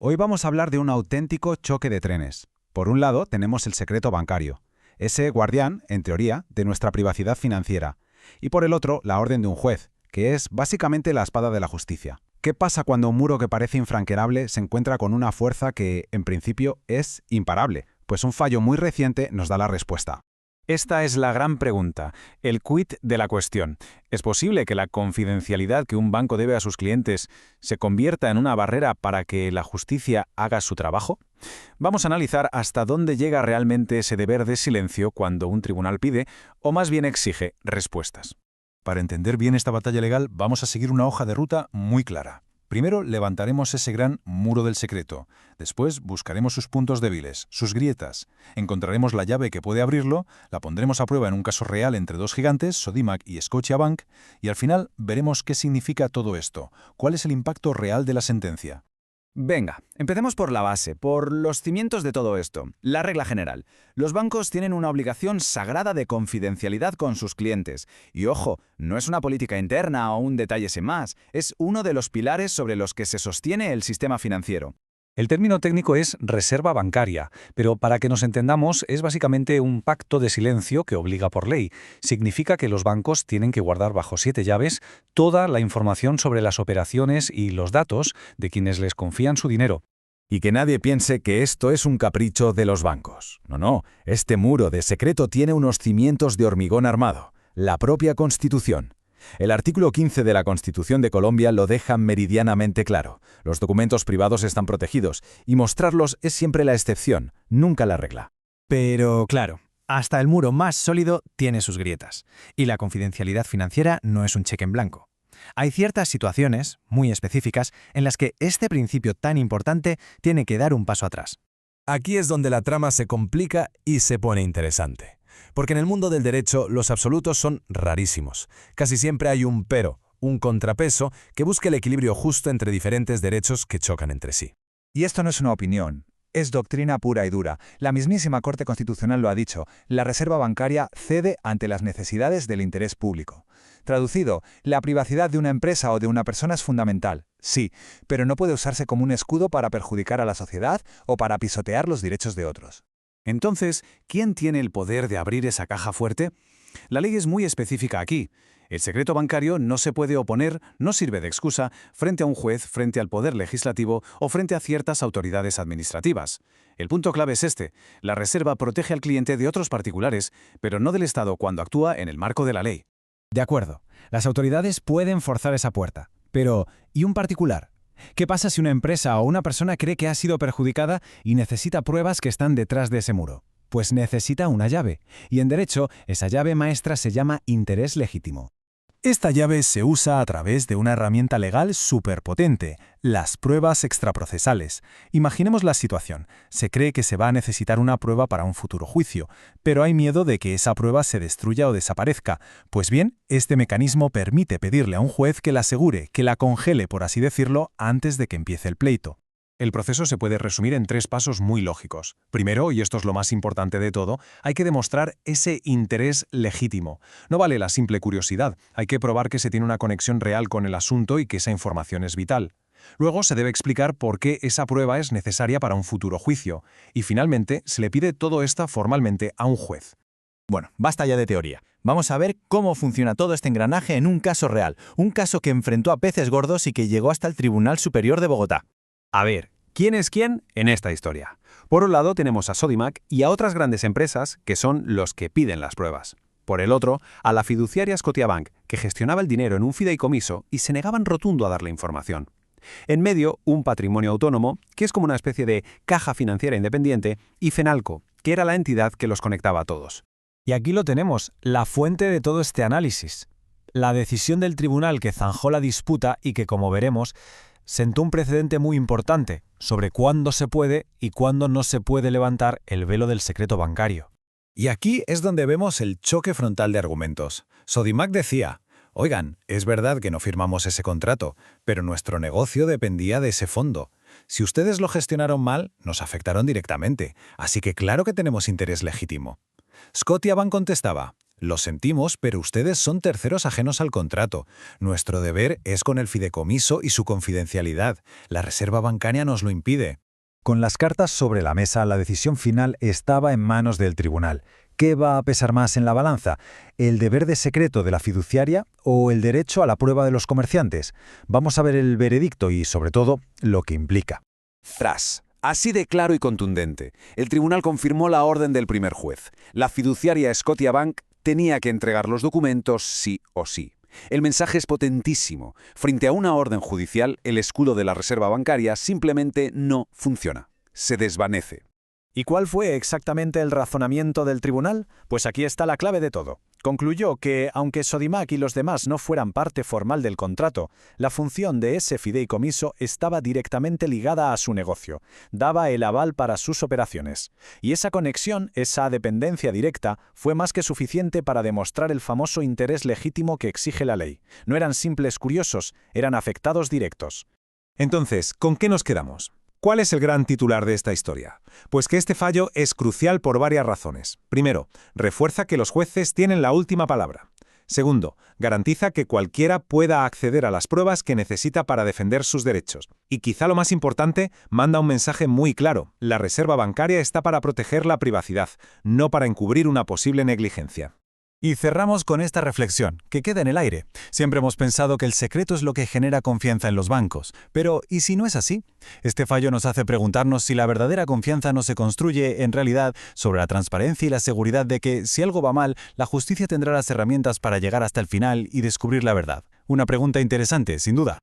Hoy vamos a hablar de un auténtico choque de trenes. Por un lado, tenemos el secreto bancario, ese guardián, en teoría, de nuestra privacidad financiera. Y por el otro, la orden de un juez, que es básicamente la espada de la justicia. ¿Qué pasa cuando un muro que parece infranqueable se encuentra con una fuerza que, en principio, es imparable? Pues un fallo muy reciente nos da la respuesta. Esta es la gran pregunta, el quid de la cuestión. ¿Es posible que la confidencialidad que un banco debe a sus clientes se convierta en una barrera para que la justicia haga su trabajo? Vamos a analizar hasta dónde llega realmente ese deber de silencio cuando un tribunal pide, o más bien exige, respuestas. Para entender bien esta batalla legal, vamos a seguir una hoja de ruta muy clara. Primero levantaremos ese gran muro del secreto. Después buscaremos sus puntos débiles, sus grietas. Encontraremos la llave que puede abrirlo, la pondremos a prueba en un caso real entre dos gigantes, Sodimac y Scotiabank, y al final veremos qué significa todo esto, cuál es el impacto real de la sentencia. Venga, empecemos por la base, por los cimientos de todo esto. La regla general. Los bancos tienen una obligación sagrada de confidencialidad con sus clientes. Y ojo, no es una política interna o un detalle sin más, es uno de los pilares sobre los que se sostiene el sistema financiero. El término técnico es reserva bancaria, pero para que nos entendamos es básicamente un pacto de silencio que obliga por ley. Significa que los bancos tienen que guardar bajo 7 llaves toda la información sobre las operaciones y los datos de quienes les confían su dinero. Y que nadie piense que esto es un capricho de los bancos. No, este muro de secreto tiene unos cimientos de hormigón armado, la propia Constitución. El artículo 15 de la Constitución de Colombia lo deja meridianamente claro. Los documentos privados están protegidos y mostrarlos es siempre la excepción, nunca la regla. Pero claro, hasta el muro más sólido tiene sus grietas, y la confidencialidad financiera no es un cheque en blanco. Hay ciertas situaciones, muy específicas, en las que este principio tan importante tiene que dar un paso atrás. Aquí es donde la trama se complica y se pone interesante. Porque en el mundo del derecho los absolutos son rarísimos. Casi siempre hay un pero, un contrapeso, que busca el equilibrio justo entre diferentes derechos que chocan entre sí. Y esto no es una opinión, es doctrina pura y dura. La mismísima Corte Constitucional lo ha dicho, la reserva bancaria cede ante las necesidades del interés público. Traducido, la privacidad de una empresa o de una persona es fundamental, sí, pero no puede usarse como un escudo para perjudicar a la sociedad o para pisotear los derechos de otros. Entonces, ¿quién tiene el poder de abrir esa caja fuerte? La ley es muy específica aquí. El secreto bancario no se puede oponer, no sirve de excusa, frente a un juez, frente al poder legislativo o frente a ciertas autoridades administrativas. El punto clave es este. La reserva protege al cliente de otros particulares, pero no del Estado cuando actúa en el marco de la ley. De acuerdo, las autoridades pueden forzar esa puerta. Pero, ¿y un particular? ¿Qué pasa si una empresa o una persona cree que ha sido perjudicada y necesita pruebas que están detrás de ese muro? Pues necesita una llave. Y en derecho, esa llave maestra se llama interés legítimo. Esta llave se usa a través de una herramienta legal superpotente, las pruebas extraprocesales. Imaginemos la situación. Se cree que se va a necesitar una prueba para un futuro juicio, pero hay miedo de que esa prueba se destruya o desaparezca. Pues bien, este mecanismo permite pedirle a un juez que la asegure, que la congele, por así decirlo, antes de que empiece el pleito. El proceso se puede resumir en 3 pasos muy lógicos. Primero, y esto es lo más importante de todo, hay que demostrar ese interés legítimo. No vale la simple curiosidad, hay que probar que se tiene una conexión real con el asunto y que esa información es vital. Luego se debe explicar por qué esa prueba es necesaria para un futuro juicio. Y finalmente, se le pide todo esto formalmente a un juez. Bueno, basta ya de teoría. Vamos a ver cómo funciona todo este engranaje en un caso real, un caso que enfrentó a peces gordos y que llegó hasta el Tribunal Superior de Bogotá. A ver, ¿quién es quién en esta historia? Por un lado tenemos a Sodimac y a otras grandes empresas que son los que piden las pruebas. Por el otro, a la fiduciaria Scotiabank, que gestionaba el dinero en un fideicomiso y se negaban rotundo a darle información. En medio, un patrimonio autónomo, que es como una especie de caja financiera independiente, y Fenalco, que era la entidad que los conectaba a todos. Y aquí lo tenemos, la fuente de todo este análisis. La decisión del tribunal que zanjó la disputa y que, como veremos, sentó un precedente muy importante sobre cuándo se puede y cuándo no se puede levantar el velo del secreto bancario. Y aquí es donde vemos el choque frontal de argumentos. Sodimac decía, oigan, es verdad que no firmamos ese contrato, pero nuestro negocio dependía de ese fondo. Si ustedes lo gestionaron mal, nos afectaron directamente, así que claro que tenemos interés legítimo. Scotiabank contestaba, Lo sentimos, pero ustedes son terceros ajenos al contrato. Nuestro deber es con el fideicomiso y su confidencialidad. La reserva bancaria nos lo impide. Con las cartas sobre la mesa, la decisión final estaba en manos del tribunal. ¿Qué va a pesar más en la balanza? ¿El deber de secreto de la fiduciaria o el derecho a la prueba de los comerciantes? Vamos a ver el veredicto y, sobre todo, lo que implica. Tras. Así de claro y contundente, el tribunal confirmó la orden del primer juez. La fiduciaria Scotiabank tenía que entregar los documentos sí o sí. El mensaje es potentísimo. Frente a una orden judicial, el escudo de la reserva bancaria simplemente no funciona. Se desvanece. ¿Y cuál fue exactamente el razonamiento del tribunal? Pues aquí está la clave de todo. Concluyó que, aunque Sodimac y los demás no fueran parte formal del contrato, la función de ese fideicomiso estaba directamente ligada a su negocio, daba el aval para sus operaciones. Y esa conexión, esa dependencia directa, fue más que suficiente para demostrar el famoso interés legítimo que exige la ley. No eran simples curiosos, eran afectados directos. Entonces, ¿con qué nos quedamos? ¿Cuál es el gran titular de esta historia? Pues que este fallo es crucial por varias razones. Primero, refuerza que los jueces tienen la última palabra. Segundo, garantiza que cualquiera pueda acceder a las pruebas que necesita para defender sus derechos. Y quizá lo más importante, manda un mensaje muy claro. La reserva bancaria está para proteger la privacidad, no para encubrir una posible negligencia. Y cerramos con esta reflexión, que queda en el aire. Siempre hemos pensado que el secreto es lo que genera confianza en los bancos. Pero, ¿y si no es así? Este fallo nos hace preguntarnos si la verdadera confianza no se construye, en realidad, sobre la transparencia y la seguridad de que, si algo va mal, la justicia tendrá las herramientas para llegar hasta el final y descubrir la verdad. Una pregunta interesante, sin duda.